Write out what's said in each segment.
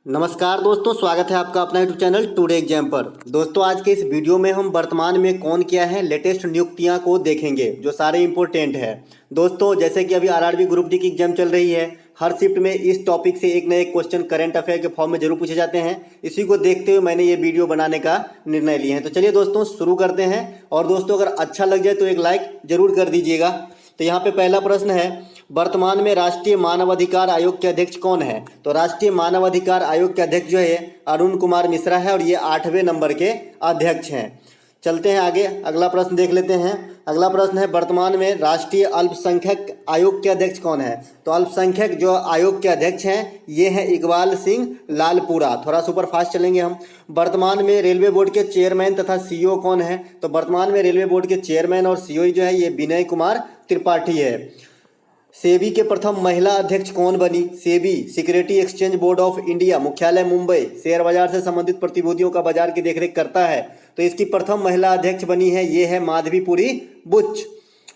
नमस्कार दोस्तों, स्वागत है आपका अपना यूट्यूब चैनल टुडे एग्जाम पर। दोस्तों, आज के इस वीडियो में हम वर्तमान में कौन किया है लेटेस्ट नियुक्तियां को देखेंगे जो सारे इंपॉर्टेंट है। दोस्तों, जैसे कि अभी आरआरबी ग्रुप डी की एग्जाम चल रही है, हर शिफ्ट में इस टॉपिक से एक न एक क्वेश्चन करंट अफेयर के फॉर्म में जरूर पूछे जाते हैं। इसी को देखते हुए मैंने ये वीडियो बनाने का निर्णय लिया है। तो चलिए दोस्तों शुरू करते हैं। और दोस्तों, अगर अच्छा लग जाए तो एक लाइक जरूर कर दीजिएगा। तो यहाँ पे पहला प्रश्न है, वर्तमान में राष्ट्रीय मानवाधिकार आयोग के अध्यक्ष कौन है? तो राष्ट्रीय मानवाधिकार आयोग के अध्यक्ष जो है अरुण कुमार मिश्रा है और ये 8वें नंबर के अध्यक्ष हैं। चलते हैं आगे, अगला प्रश्न देख लेते हैं। अगला प्रश्न है, वर्तमान में राष्ट्रीय अल्पसंख्यक आयोग के अध्यक्ष कौन है? तो अल्पसंख्यक जो आयोग के अध्यक्ष हैं ये हैं इकबाल सिंह लालपुरा। थोड़ा सुपर फास्ट चलेंगे हम। वर्तमान में रेलवे बोर्ड के चेयरमैन तथा सीईओ कौन है? तो वर्तमान में रेलवे बोर्ड के चेयरमैन और सीईओ जो है ये विनय कुमार त्रिपाठी है। सेबी के प्रथम महिला अध्यक्ष कौन बनी? SEBI security exchange board of India, मुख्यालय मुंबई, शेयर बाजार से संबंधित प्रतिभूतियों का बाजार की देखरेख करता है। तो इसकी प्रथम महिला अध्यक्ष बनी है ये है माधवीपुरी बुच।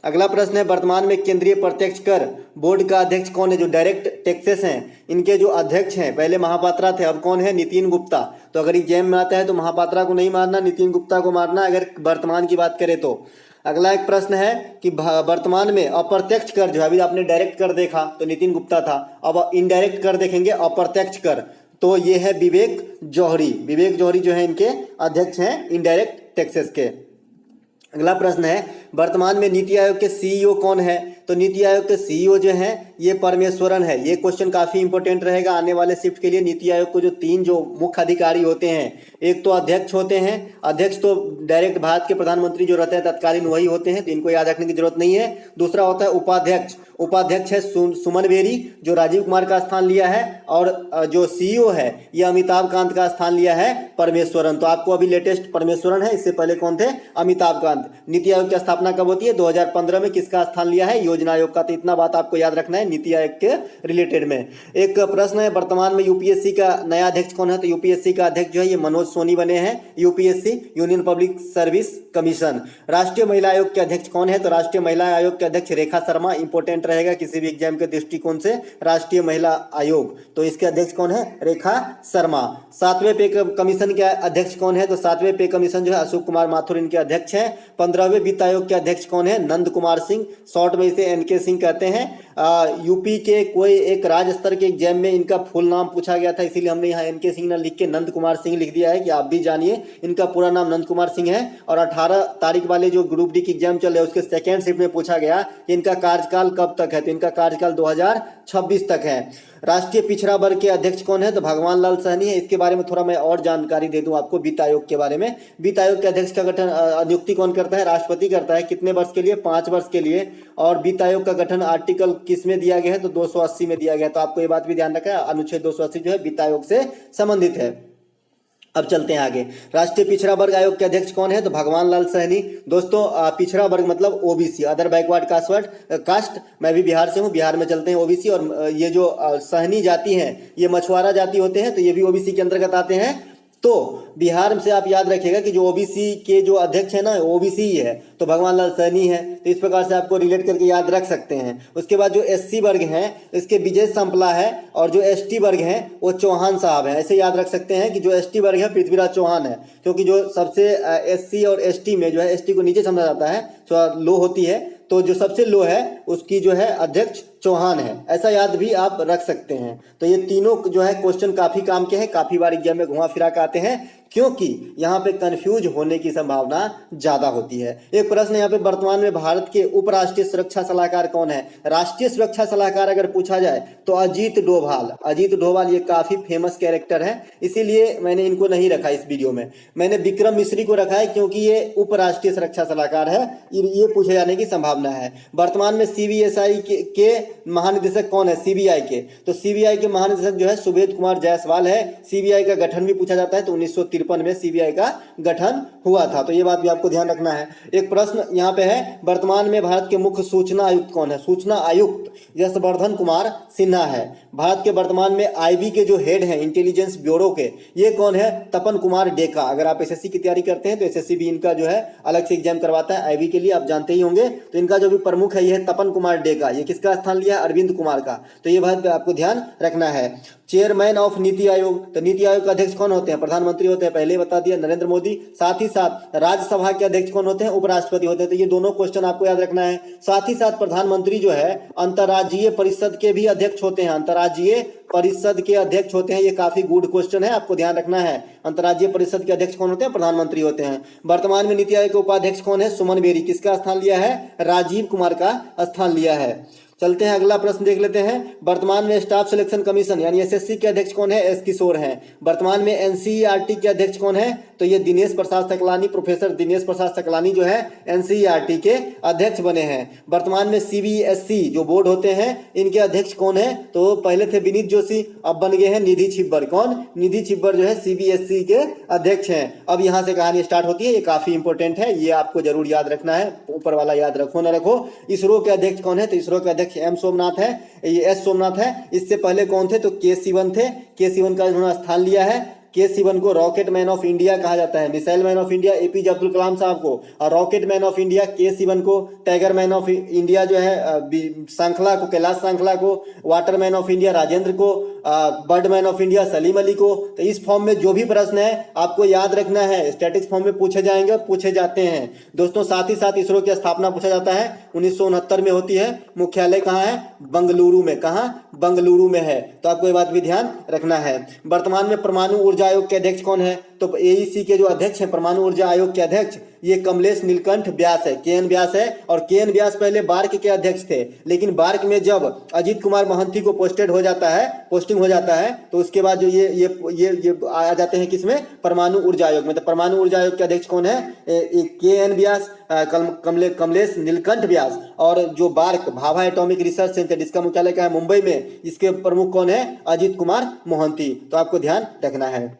अगला प्रश्न है, वर्तमान में केंद्रीय प्रत्यक्ष कर बोर्ड का अध्यक्ष कौन है? जो डायरेक्ट टैक्सेस हैं इनके जो अध्यक्ष हैं, पहले महापात्रा थे, अब कौन है? नितिन गुप्ता। तो अगर एग्जाम में आता है तो महापात्रा को नहीं मारना, नितिन गुप्ता को मारना अगर वर्तमान की बात करें तो। अगला एक प्रश्न है कि वर्तमान में अप्रत्यक्ष कर जो है, अभी आपने डायरेक्ट कर देखा तो नितिन गुप्ता था, अब इनडायरेक्ट कर देखेंगे अप्रत्यक्ष कर, तो ये है विवेक जौहरी। विवेक जौहरी जो है इनके अध्यक्ष हैं इनडायरेक्ट टैक्सेस के। अगला प्रश्न है, वर्तमान में नीति आयोग के सीईओ कौन है? तो नीति आयोग के सीईओ जो हैं ये परमेश्वरन है। ये क्वेश्चन काफी इंपॉर्टेंट रहेगा आने वाले शिफ्ट के लिए। नीति आयोग को जो 3 जो मुख्य अधिकारी होते हैं, एक तो अध्यक्ष होते हैं, अध्यक्ष तो डायरेक्ट भारत के प्रधानमंत्री जो रहते हैं तत्कालीन वही होते हैं, तो इनको याद रखने की जरूरत नहीं है। दूसरा होता है उपाध्यक्ष। उपाध्यक्ष है सुमन बेरी जो राजीव कुमार का स्थान लिया है, और जो सीईओ है ये अमिताभ कांत का स्थान लिया है परमेश्वरन। तो आपको अभी लेटेस्ट परमेश्वरन है, इससे पहले कौन थे? अमिताभ कांत। नीति आयोग की स्थापना कब होती है? 2015 में। किसका स्थान लिया है? योजना आयोग का। तो इतना बात आपको याद रखना है नीति आयोग के रिलेटेड में। एक प्रश्न है, वर्तमान में यूपीएससी का नया अध्यक्ष कौन है? तो यूपीएससी का अध्यक्ष जो है ये मनोज सोनी बने हैं। UPSC union public service commission. राष्ट्रीय महिला आयोग के अध्यक्ष कौन है? तो राष्ट्रीय महिला आयोग के अध्यक्ष रेखा शर्मा। इंपॉर्टेंट रहेगा किसी भी एग्जाम के दृष्टिकोण से राष्ट्रीय महिला आयोग, तो इसके अध्यक्ष कौन है? रेखा शर्मा। 7वें पे कमीशन के अध्यक्ष कौन है? तो 7वें पे कमीशन जो है अशोक कुमार माथुर इनके अध्यक्ष हैं। 15वें वित्त आयोग के अध्यक्ष कौन है? नंद कुमार सिंह, शॉर्ट में इसे एनके सिंह कहते हैं। यूपी के कोई एक राज्य स्तर के एग्जाम में इनका फुल नाम पूछा गया था, इसीलिए हमने यहाँ एनके सिंह न लिख के नंद कुमार सिंह लिख दिया है कि आप भी जानिए इनका पूरा नाम नंद कुमार सिंह है। और 18 तारीख वाले जो ग्रुप डी की एग्जाम चल रहे हैं उसके सेकेंड शिफ्ट में पूछा गया कि इनका कार्यकाल कब तक है? तो इनका कार्यकाल 2026 तक है। राष्ट्रीय पिछड़ा वर्ग के अध्यक्ष कौन है? तो भगवान लाल सहनी है। इसके बारे में थोड़ा मैं और जानकारी दे दूं आपको वित्त आयोग के बारे में। वित्त आयोग के अध्यक्ष का गठन नियुक्ति कौन करता है? राष्ट्रपति करता है। कितने वर्ष के लिए? 5 वर्ष के लिए। और वित्त आयोग का गठन आर्टिकल किस में दिया गया है? तो 280 में दिया गया। तो आपको ये बात भी ध्यान रखना है, अनुच्छेद 280 जो है वित्त आयोग से संबंधित है। अब चलते हैं आगे। राष्ट्रीय पिछड़ा वर्ग आयोग के अध्यक्ष कौन है? तो भगवान लाल सहनी। दोस्तों, पिछड़ा वर्ग मतलब ओबीसी, अदर बैकवर्ड कास्ट। मैं भी बिहार से हूँ, बिहार में चलते हैं ओबीसी। और ये जो सहनी जाति है ये मछुआरा जाति होते हैं, तो ये भी ओबीसी के अंतर्गत आते हैं। तो बिहार से आप याद रखिएगा कि जो ओबीसी के जो अध्यक्ष है ना ओबीसी ही है, तो भगवान लाल सहनी है। तो इस प्रकार से आपको रिलेट करके याद रख सकते हैं। उसके बाद जो एससी वर्ग हैं इसके विजय संपला है, और जो एसटी वर्ग हैं वो चौहान साहब हैं। ऐसे याद रख सकते हैं कि जो एसटी वर्ग है पृथ्वीराज चौहान है, क्योंकि जो सबसे एससी और एसटी में जो है एसटी को नीचे समझा जाता है, थोड़ा लो होती है, तो जो सबसे लो है उसकी जो है अध्यक्ष चौहान है। ऐसा याद भी आप रख सकते हैं। तो ये तीनों जो है क्वेश्चन काफी काम के हैं, काफी बार एग्जाम में घुमा फिरा के आते हैं, क्योंकि यहाँ पे कंफ्यूज होने की संभावना ज्यादा होती है। एक प्रश्न यहाँ पे, वर्तमान में भारत के उपराष्ट्रीय सुरक्षा सलाहकार कौन है? राष्ट्रीय सुरक्षा सलाहकार अगर पूछा जाए तो अजीत डोभाल। अजीत डोभाल ये काफी फेमस कैरेक्टर है, इसीलिए मैंने इनको नहीं रखा इस वीडियो में। मैंने विक्रम मिश्री को रखा है क्योंकि ये उपराष्ट्रीय सुरक्षा सलाहकार है, ये पूछे जाने की संभावना है। वर्तमान में सीबीएसई के महानिदेशक कौन है? सीबीआई के। तो सीबीआई के महानिदेशक जो है सुबोध कुमार जायसवाल है। सीबीआई का गठन भी पूछा जाता है तो 1953 2053 में सीबीआई का गठन हुआ था। तो ये बात भी आपको ध्यान रखना है। एक प्रश्न यहाँ पे है, वर्तमान में भारत के मुख्य सूचना आयुक्त कौन है? सूचना आयुक्त यशवर्धन कुमार सिन्हा है। भारत के वर्तमान में आईबी के जो हेड हैं इंटेलिजेंस ब्यूरो के, ये कौन है? तपन कुमार डेका। अगर आप एसएससी की तैयारी करते हैं तो एसएससी भी इनका जो है अलग से एग्जाम करवाता है आईबी के लिए, आप जानते ही होंगे। तो इनका जो भी प्रमुख है ये है तपन कुमार डेका। ये किसका स्थान लिया? अरविंद कुमार का। तो ये बात आपको ध्यान रखना है। चेयरमैन ऑफ नीति आयोग, तो नीति आयोग के अध्यक्ष कौन होते हैं? प्रधानमंत्री होते हैं, पहले ही बता दिया, नरेंद्र मोदी। साथ ही साथ राज्यसभा के अध्यक्ष कौन होते हैं? उपराष्ट्रपति होते हैं। तो ये दोनों क्वेश्चन आपको याद रखना है। साथ ही साथ प्रधानमंत्री जो है अंतर्राज्यीय परिषद के भी अध्यक्ष होते हैं, अंतर्राज्यीय परिषद के अध्यक्ष होते हैं। ये काफी गुड क्वेश्चन है, आपको ध्यान रखना है। अंतर्राज्यीय परिषद के अध्यक्ष कौन होते हैं? प्रधानमंत्री होते हैं। वर्तमान में नीति आयोग के उपाध्यक्ष कौन है? सुमन बेरी। किसका स्थान लिया है? राजीव कुमार का स्थान लिया है। चलते हैं अगला प्रश्न देख लेते हैं। वर्तमान में स्टाफ सिलेक्शन कमीशन यानी एसएससी के अध्यक्ष कौन है? एस किशोर हैं। वर्तमान में एनसीईआरटी के अध्यक्ष कौन है? तो ये दिनेश प्रसाद सकलानी, प्रोफेसर दिनेश प्रसाद सकलानी जो है एनसीईआरटी के अध्यक्ष बने हैं। वर्तमान में सीबीएसई जो बोर्ड होते हैं इनके अध्यक्ष कौन है? तो पहले थे विनीत जोशी, अब बन गए हैं निधि छिब्बर। कौन? निधि छिब्बर जो है सीबीएसई के अध्यक्ष हैं। अब यहाँ से कहानी स्टार्ट होती है, ये काफी इंपॉर्टेंट है, ये आपको जरूर याद रखना है। ऊपर वाला याद रखो ना रखो। इसरो के अध्यक्ष कौन है? तो इसरो के अध्यक्ष एम सोमनाथ है, ये एस सोमनाथ है। इससे पहले कौन थे? तो के सिवन थे। के सिवन का इन्होंने स्थान लिया है। के सिवन को रॉकेट मैन ऑफ इंडिया कहा जाता है, missile man of India APJ Abdul Kalam साहब को, और रॉकेट मैन ऑफ इंडिया के सिवन को, टाइगर मैन ऑफ इंडिया जो है श्रृंखला को, कैलाश श्रृंखला को, water man of India Rajendra को, bird man of India Salim Ali को। तो इस फॉर्म में जो भी प्रश्न है आपको याद रखना है, स्टैटिक्स फॉर्म में पूछे जाएंगे और पूछे जाते हैं दोस्तों। साथ ही साथ इसरो की स्थापना पूछा जाता है 1969 में होती है। मुख्यालय कहाँ है? बंगलुरु में। कहाँ? बंगलुरु में है। तो आपको ये बात भी ध्यान रखना है। वर्तमान में परमाणु ऊर्जा आयोग के अध्यक्ष कौन है? तो एईसी के जो अध्यक्ष हैं, परमाणु ऊर्जा आयोग के अध्यक्ष, ये कमलेश नीलकंठ व्यास है, केएन व्यास है। और केएन व्यास पहले बार्क के अध्यक्ष थे, लेकिन बार्क में जब अजीत कुमार मोहंती को पोस्टिंग हो जाता है तो उसके बाद जो ये आ जाते हैं किसमें? परमाणु ऊर्जा आयोग में। तो परमाणु ऊर्जा आयोग के अध्यक्ष कौन है? केएन व्यास, कमलेश नीलकंठ व्यास। और जो BARC Bhabha atomic research centre जिसका मुख्यालय क्या है? मुंबई में, इसके प्रमुख कौन है? अजीत कुमार मोहंती। तो आपको ध्यान रखना है।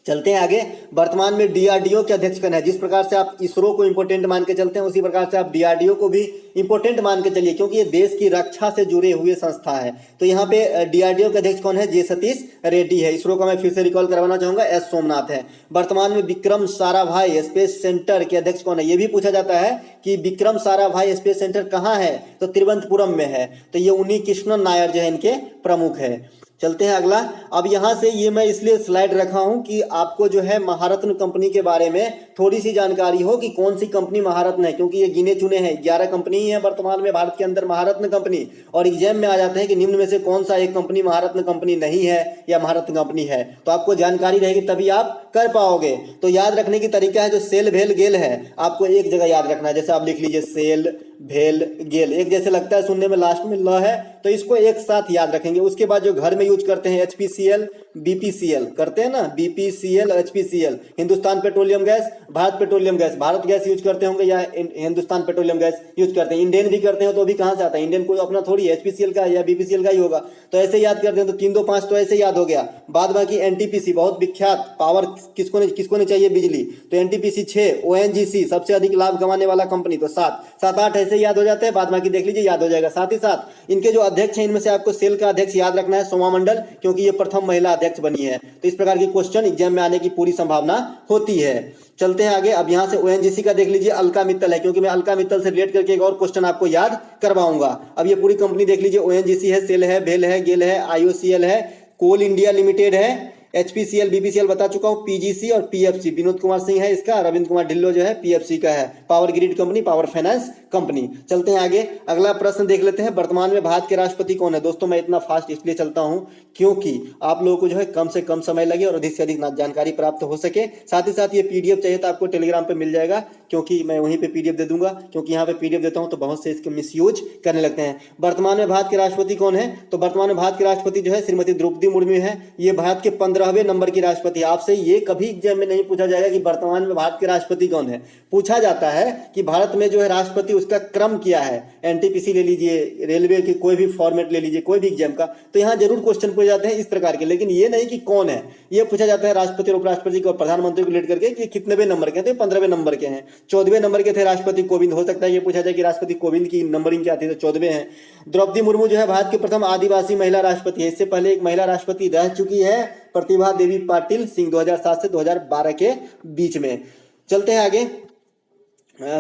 चलते हैं आगे। वर्तमान में डीआरडीओ के अध्यक्ष कौन है? जिस प्रकार से आप इसरो को इंपोर्टेंट मान के चलते हैं उसी प्रकार से आप डीआरडीओ को भी इंपोर्टेंट मान के चलिए, क्योंकि ये देश की रक्षा से जुड़े हुए संस्था है। तो यहाँ पे डीआरडीओ के अध्यक्ष कौन है? जे सतीश रेड्डी है। इसरो का मैं फिर से रिकॉल करवाना चाहूंगा, एस सोमनाथ है। वर्तमान में विक्रम साराभाई स्पेस सेंटर के अध्यक्ष कौन है? ये भी पूछा जाता है कि विक्रम साराभाई स्पेस सेंटर कहाँ है? तो तिरुवनंतपुरम में है। तो ये उन्नी कृष्णन नायर जो है इनके प्रमुख है। चलते हैं अगला। अब यहाँ से ये मैं इसलिए स्लाइड रखा हूँ कि आपको जो है महारत्न कंपनी के बारे में थोड़ी सी जानकारी हो कि कौन सी कंपनी महारत्न है, क्योंकि ये गिने चुने हैं 11 कंपनी ही है वर्तमान में भारत के अंदर महारत्न कंपनी, और एग्जाम में आ जाते हैं कि निम्न में से कौन सा एक कंपनी महारत्न कंपनी नहीं है या महारत्न कंपनी है। तो आपको जानकारी रहेगी तभी आप कर पाओगे। तो याद रखने की तरीका है, जो सेल भेल गेल है आपको एक जगह याद रखना है। जैसे आप लिख लीजिए सेल भेल गेल, एक जैसे लगता है सुनने में, लास्ट में ल है, तो इसको एक साथ याद रखेंगे। उसके बाद जो घर में यूज करते हैं एचपीसीएल बीपीसीएल करते हैं ना, BPCL HPCL, Hindustan petroleum gas, Bharat petroleum gas, Bharat gas use करते होंगे या हिंदुस्तान पेट्रोलियम गैस यूज करते हैं। इंडियन भी करते हो तो भी कहाँ से आता है? इंडियन कोई अपना थोड़ी है, एचपीसीएल का या बीपीसीएल का ही होगा। तो ऐसे याद करते हैं तो 3 2 5 तो ऐसे याद हो गया। बाद बाकी एनटीपीसी बहुत विख्यात, पावर किसको नहीं चाहिए बिजली, तो एनटीपीसी 6, ओएनजीसी सबसे अधिक लाभ कमाने वाला कंपनी, तो 7 8 ऐसे याद हो जाते हैं। बाद बाकी देख लीजिए याद हो जाएगा। साथ ही साथ इनके जो अध्यक्ष हैं इनमें से आपको सेल का अध्यक्ष याद रखना है सोमा मंडल, क्योंकि ये प्रथम महिला अध्यक्ष बनी है। तो इस प्रकार की क्वेश्चन एग्जाम में आने की पूरी संभावना होती है। चलते हैं आगे। अब यहाँ से ओएनजीसी का देख लीजिए, अलका मित्तल है, क्योंकि मैं अलका मित्तल से रिलेट करके एक और क्वेश्चन आपको याद करवाऊंगा। अब ये पूरी कंपनी देख लीजिए, ओएनजीसी है, सेल है, भेल है, गेल है, आईओसीएल है, कोल इंडिया लिमिटेड है, एचपीसीएल बीपीसीएल बता चुका हूं, पीजीसी और पीएफसी विनोद कुमार सिंह है इसका, रविंद्र कुमार ढिल्लो जो है पीएफसी का है, power grid company, power finance company. चलते हैं आगे, अगला प्रश्न देख लेते हैं। वर्तमान में भारत के राष्ट्रपति कौन है? दोस्तों मैं इतना फास्ट इसलिए चलता हूं क्योंकि आप लोगों को जो है कम से कम समय लगे और अधिक से अधिक जानकारी प्राप्त हो सके। साथ ही साथ ये पीडीएफ चाहिए तो आपको टेलीग्राम पे मिल जाएगा, क्योंकि मैं वहीं पे पीडीएफ दे दूंगा, क्योंकि यहाँ पे पीडीएफ देता हूँ तो बहुत से इसके मिसयूज करने लगते हैं। वर्तमान में भारत के राष्ट्रपति कौन है? तो वर्तमान में भारत के राष्ट्रपति जो है श्रीमती द्रौपदी मुर्मू है। ये भारत के 15वें नंबर की राष्ट्रपति। आपसे ये कभी एग्जाम में नहीं पूछा जाएगा कि वर्तमान में भारत के राष्ट्रपति कौन है। पूछा जाता है कि भारत में जो है राष्ट्रपति उसका क्रम क्या है। एनटीपीसी ले लीजिए, रेलवे की कोई भी फॉर्मेट ले लीजिए, कोई भी एग्जाम का, तो यहाँ जरूर क्वेश्चन पूछे जाते हैं इस प्रकार के, लेकिन ये नहीं कि कौन है। ये पूछा जाता है राष्ट्रपति और उपराष्ट्रपति को और प्रधानमंत्री को लेकर के कि कितनेवें नंबर के थे। 15वें नंबर के हैं। 14वें नंबर के थे राष्ट्रपति कोविंद। हो सकता है ये पूछा जाए कि राष्ट्रपति कोविंद की नंबरिंग क्या थी, तो 14वें हैं। द्रौपदी मुर्मू जो है भारत की प्रथम आदिवासी महिला राष्ट्रपति है। इससे पहले एक महिला राष्ट्रपति रह चुकी है, प्रतिभा देवी पाटिल सिंह, 2007 से 2012 के बीच में। चलते हैं आगे।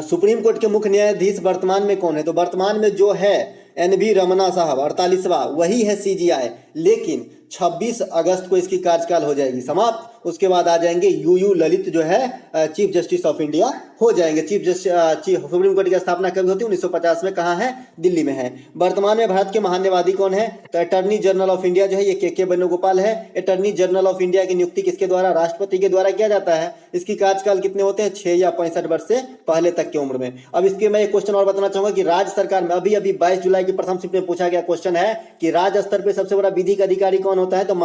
सुप्रीम कोर्ट के मुख्य न्यायाधीश वर्तमान में कौन है? तो वर्तमान में जो है एनवी रमना साहब, 48वां, वही है सीजीआई, लेकिन 26 अगस्त को इसकी कार्यकाल हो जाएगी समाप्त। उसके बाद आ जाएंगे यूयू ललित जो है चीफ जस्टिस ऑफ इंडिया हो जाएंगे। सुप्रीम कोर्ट की स्थापना कब होती है? 1950 में। कहाँ है? दिल्ली में है। वर्तमान में भारत के महान्यायवादी कौन है? तो अटर्नी जनरल ऑफ इंडिया जो है ये के वेणुगोपाल है। अटर्नी जनरल ऑफ इंडिया की नियुक्ति किसके द्वारा? राष्ट्रपति के द्वारा किया जाता है। इसकी कार्यकाल कितने होते हैं? 6 या 65 वर्ष से पहले तक की उम्र में। अब इसके मैं एक क्वेश्चन और बताना चाहूंगा कि राज्य सरकार में अभी 22 जुलाई की प्रथम शिफ्ट में पूछा गया क्वेश्चन है कि राज्य स्तर पर सबसे बड़ा विधिक अधिकारी कौन होता है? तो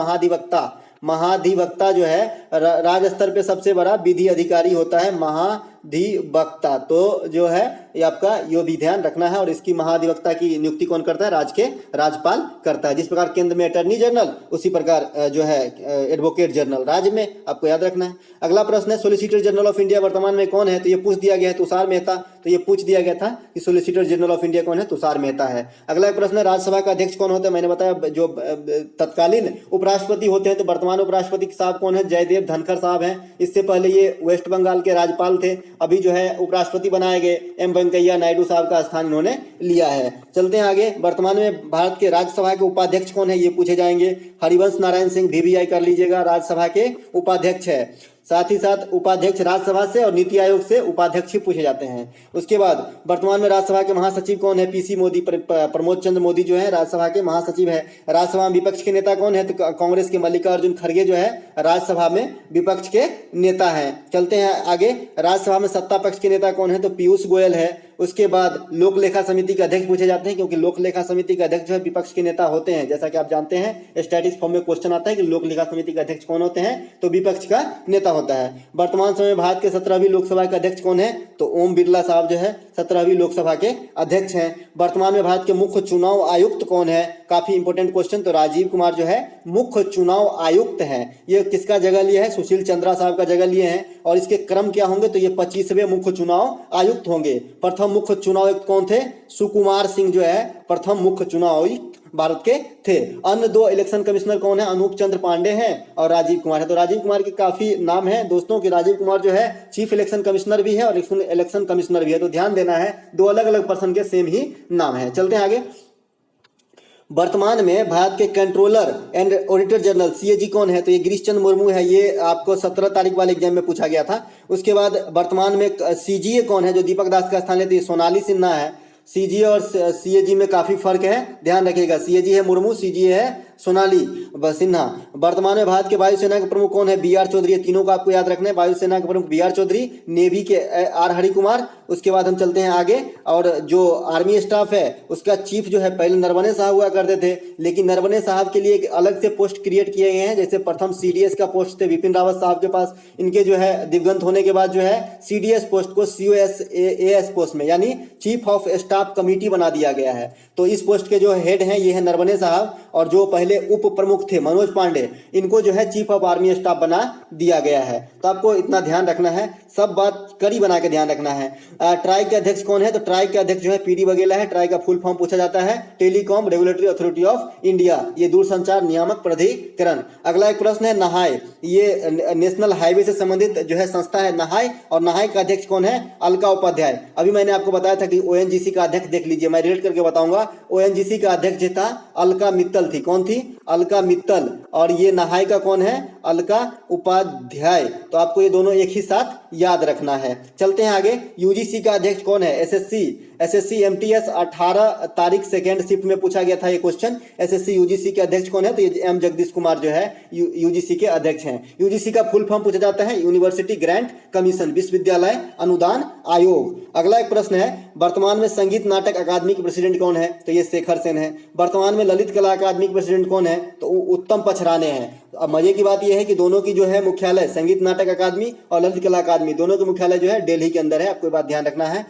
महाधिवक्ता जो है राज्य स्तर पे सबसे बड़ा विधि अधिकारी होता है महाधिवक्ता। तो जो है ये आपका यो भी ध्यान रखना है। और इसकी महाधिवक्ता की नियुक्ति कौन करता है? राज्य के राज्यपाल करता है। जिस प्रकार केंद्र में अटर्नी जनरल, उसी प्रकार जो है एडवोकेट जनरल राज्य में, आपको याद रखना है। अगला प्रश्न है सोलिसिटर जनरल ऑफ इंडिया वर्तमान में कौन है? तो ये पूछ दिया गया है, तुषार मेहता। तो ये पूछ दिया गया था कि सोलिसिटर जनरल ऑफ इंडिया कौन है? तुषार मेहता है। अगला प्रश्न है राज्यसभा का अध्यक्ष कौन होता है? मैंने बताया जो तत्कालीन उपराष्ट्रपति होते हैं, तो वर्तमान उपराष्ट्रपति साहब कौन है? जयदेव धनखड़ साहब हैं। इससे पहले ये वेस्ट बंगाल के राज्यपाल थे। अभी जो है उपराष्ट्रपति बनाए गए एम वेंकैया नायडू साहब का स्थान इन्होंने लिया है। चलते हैं आगे। वर्तमान में भारत के राज्यसभा के उपाध्यक्ष कौन है? ये पूछे जाएंगे। हरिवंश नारायण सिंह, VVI कर लीजिएगा, राज्यसभा के उपाध्यक्ष है। साथ ही साथ उपाध्यक्ष राज्यसभा से और नीति आयोग से उपाध्यक्ष ही पूछे जाते हैं। उसके बाद वर्तमान में राज्यसभा के महासचिव कौन है? PC मोदी, प्रमोद चंद्र मोदी जो है राज्यसभा के महासचिव है। राज्यसभा में विपक्ष के नेता कौन है? तो कांग्रेस के मल्लिकार्जुन खड़गे जो है राज्यसभा में विपक्ष के नेता हैं। चलते हैं आगे। राज्यसभा में सत्ता पक्ष के नेता कौन है? तो पीयूष गोयल है। उसके बाद लोक लेखा समिति के अध्यक्ष पूछे जाते हैं, क्योंकि लोक लेखा समिति के अध्यक्ष जो है विपक्ष के नेता होते हैं। जैसा कि आप जानते हैं स्टैटिक्स फॉर्म में क्वेश्चन आता है कि लोक लेखा समिति के अध्यक्ष कौन होते हैं? तो विपक्ष का नेता होता है। वर्तमान समय में भारत के 17वीं लोकसभा के अध्यक्ष कौन है? तो ओम बिरला साहब जो है 17वीं लोकसभा के अध्यक्ष हैं। वर्तमान में भारत के मुख्य चुनाव आयुक्त कौन है? काफी इंपोर्टेंट क्वेश्चन। तो राजीव कुमार जो है मुख्य चुनाव आयुक्त हैं। ये किसका जगह लिए है? सुशील चंद्रा साहब का जगह लिए हैं। और इसके क्रम क्या होंगे? तो ये 25वें मुख्य चुनाव आयुक्त होंगे। प्रथम मुख्य चुनाव आयुक्त कौन थे? सुकुमार सिंह जो है प्रथम मुख्य चुनाव आयुक्त भारत के थे। अन्य 2 इलेक्शन कमिश्नर कौन है? अनूप चंद्र पांडे हैं और राजीव कुमार है। तो राजीव कुमार के काफी नाम है दोस्तों कि राजीव कुमार जो है चीफ इलेक्शन कमिश्नर भी है और इलेक्शन कमिश्नर भी है। तो ध्यान देना है, 2 अलग अलग पर्सन के सेम ही नाम है। चलते हैं आगे। वर्तमान में भारत के controller and auditor general CAG कौन है? तो ये गिरीश चंद्र मुर्मू है। ये आपको 17 तारीख वाले एग्जाम में पूछा गया था। उसके बाद वर्तमान में CGA कौन है जो दीपक दास का स्थान लेते हैं? सोनाली सिन्हा है। CGA और CAG में काफी फर्क है, ध्यान रखिएगा। CAG है मुर्मू, CGA है सोनाली सिन्हा। वर्तमान में भारत के वायुसेना के प्रमुख कौन है? BR चौधरी। तीनों को आपको याद रखना है। वायुसेना के प्रमुख BR चौधरी, नेवी के R हरि कुमार। उसके बाद हम चलते हैं आगे। और जो आर्मी स्टाफ है उसका चीफ जो है पहले नरवणे साहब हुआ करते थे, लेकिन नरवणे साहब के लिए एक अलग से पोस्ट क्रिएट किए गए हैं। जैसे प्रथम CDS का पोस्ट थे विपिन रावत साहब के पास, इनके जो है दिवंगत होने के बाद जो है CDS पोस्ट को COSAS पोस्ट में यानी चीफ ऑफ स्टाफ कमेटी बना दिया गया है। तो इस पोस्ट के जो हेड हैं ये है नरवणे साहब, और जो पहले उप प्रमुख थे मनोज पांडे, इनको जो है चीफ ऑफ आर्मी स्टाफ बना दिया गया है। तो आपको इतना ध्यान रखना है, सब बात कड़ी बना के ध्यान रखना है। ट्राई के अध्यक्ष कौन है? तो ट्राई के अध्यक्ष जो है PD वगेला है। ट्राई का फुल फॉर्म पूछा जाता है telecom regulatory authority of India, ये दूरसंचार नियामक प्राधिकरण। अगला एक प्रश्न है नहाय, ये नेशनल हाईवे से संबंधित जो है संस्था है नहाय, और नहाय का अध्यक्ष कौन है? अलका उपाध्याय। अभी मैंने आपको बताया था कि ONGC का अध्यक्ष देख लीजिए, मैं रिलेट करके बताऊंगा। ONGC का अध्यक्ष था अलका मित्तल थी। कौन थी? अलका मित्तल। और ये नहाय का कौन है? अलका उपाध्याय। तो आपको ये दोनों एक ही साथ याद रखना है। चलते हैं आगे। UGC का अध्यक्ष कौन है? SSC एसएससी एमटीएस 18 तारीख सेकेंड शिफ्ट में पूछा गया था ये क्वेश्चन। एसएससी यूजीसी के अध्यक्ष कौन है? तो ये एम जगदीश कुमार जो है यूजीसी के अध्यक्ष हैं। यूजीसी का फुल फॉर्म पूछा जाता है यूनिवर्सिटी ग्रांट कमीशन, विश्वविद्यालय अनुदान आयोग। अगला एक प्रश्न है, वर्तमान में संगीत नाटक अकादमी के प्रेसिडेंट कौन है? तो ये शेखर सेन है। वर्तमान में ललित कला अकादमी के प्रेसिडेंट कौन है? तो उत्तम पछराने हैं। अब मजे की बात यह है कि दोनों की जो है मुख्यालय, संगीत नाटक अकादमी और ललित कला अकादमी, दोनों के मुख्यालय जो है दिल्ली के अंदर है। आपको ये बात ध्यान रखना है।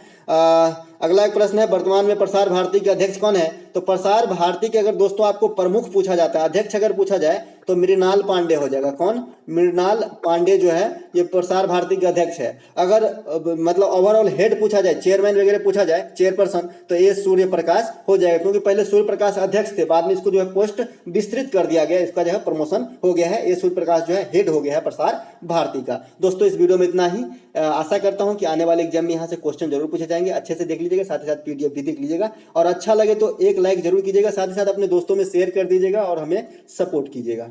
अगला एक प्रश्न है, वर्तमान में प्रसार भारती के अध्यक्ष कौन है? तो प्रसार भारती के अगर दोस्तों आपको प्रमुख पूछा जाता है, अध्यक्ष अगर पूछा जाए तो मृणाल पांडे हो जाएगा। कौन? मृणाल पांडे जो है ये प्रसार भारती के अध्यक्ष है। अगर मतलब ओवरऑल हेड पूछा जाए, चेयरमैन वगैरह पूछा जाए, चेयरपर्सन, तो ये सूर्य प्रकाश हो जाएगा, क्योंकि पहले सूर्य प्रकाश अध्यक्ष थे, बाद में इसको जो है पोस्ट विस्तृत कर दिया गया, इसका जो है प्रमोशन हो गया है। ये सूर्य प्रकाश जो है हेड हो गया है प्रसार भारती का। दोस्तों इस वीडियो में इतना ही। आशा करता हूं कि आने वाले एग्जाम में यहाँ से क्वेश्चन जरूर पूछे जाएंगे। अच्छे से देख लीजिएगा, साथ ही साथ पीडीएफ भी देख लीजिएगा, और अच्छा लगे तो एक लाइक जरूर कीजिएगा, साथ ही साथ अपने दोस्तों में शेयर कर दीजिएगा और हमें सपोर्ट कीजिएगा।